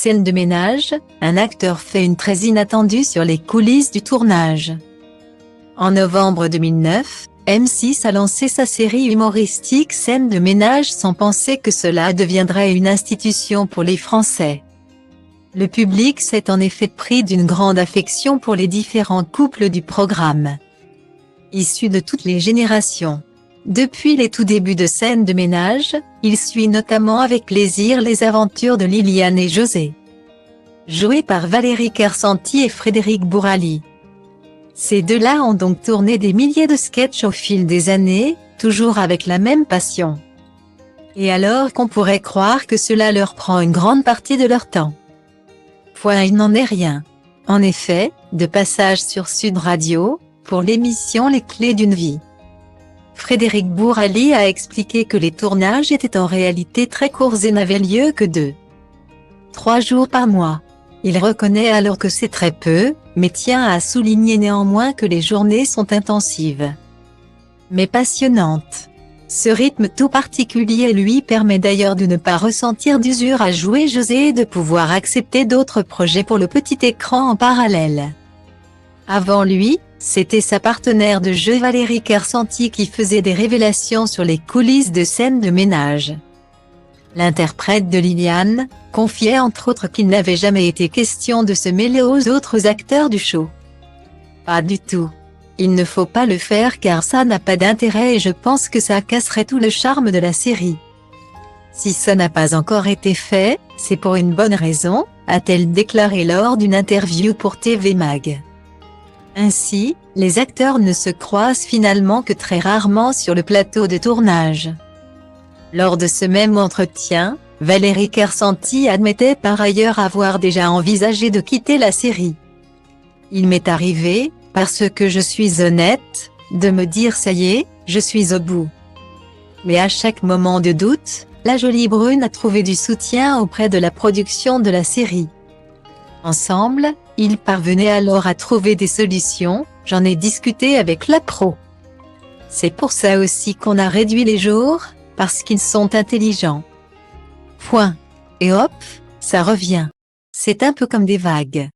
Scène de ménage, un acteur fait une très inattendue sur les coulisses du tournage. En novembre 2009, M6 a lancé sa série humoristique Scène de ménage sans penser que cela deviendrait une institution pour les Français. Le public s'est en effet pris d'une grande affection pour les différents couples du programme. Issus de toutes les générations. Depuis les tout débuts de Scène de ménage, il suit notamment avec plaisir les aventures de Liliane et José. Joués par Valérie Kersanti et Frédéric Bourali. Ces deux-là ont donc tourné des milliers de sketchs au fil des années, toujours avec la même passion. Et alors qu'on pourrait croire que cela leur prend une grande partie de leur temps. Il n'en est rien. En effet, de passage sur Sud Radio, pour l'émission Les Clés d'une vie. Frédéric Bourali a expliqué que les tournages étaient en réalité très courts et n'avaient lieu que 2-3 jours par mois. Il reconnaît alors que c'est très peu, mais tient à souligner néanmoins que les journées sont intensives. Mais passionnantes. Ce rythme tout particulier lui permet d'ailleurs de ne pas ressentir d'usure à jouer José et de pouvoir accepter d'autres projets pour le petit écran en parallèle. Avant lui, c'était sa partenaire de jeu Valérie Kersanti qui faisait des révélations sur les coulisses de Scène de ménage. L'interprète de Liliane, confiait entre autres qu'il n'avait jamais été question de se mêler aux autres acteurs du show. Pas du tout. Il ne faut pas le faire car ça n'a pas d'intérêt et je pense que ça casserait tout le charme de la série. Si ça n'a pas encore été fait, c'est pour une bonne raison, a-t-elle déclaré lors d'une interview pour TV Mag. Ainsi, les acteurs ne se croisent finalement que très rarement sur le plateau de tournage. Lors de ce même entretien, Valérie Kersanti admettait par ailleurs avoir déjà envisagé de quitter la série. Il m'est arrivé, parce que je suis honnête, de me dire ça y est, je suis au bout. Mais à chaque moment de doute, la jolie brune a trouvé du soutien auprès de la production de la série. Ensemble, ils parvenaient alors à trouver des solutions, j'en ai discuté avec la pro. C'est pour ça aussi qu'on a réduit les jours, parce qu'ils sont intelligents. Point. Et hop, ça revient. C'est un peu comme des vagues.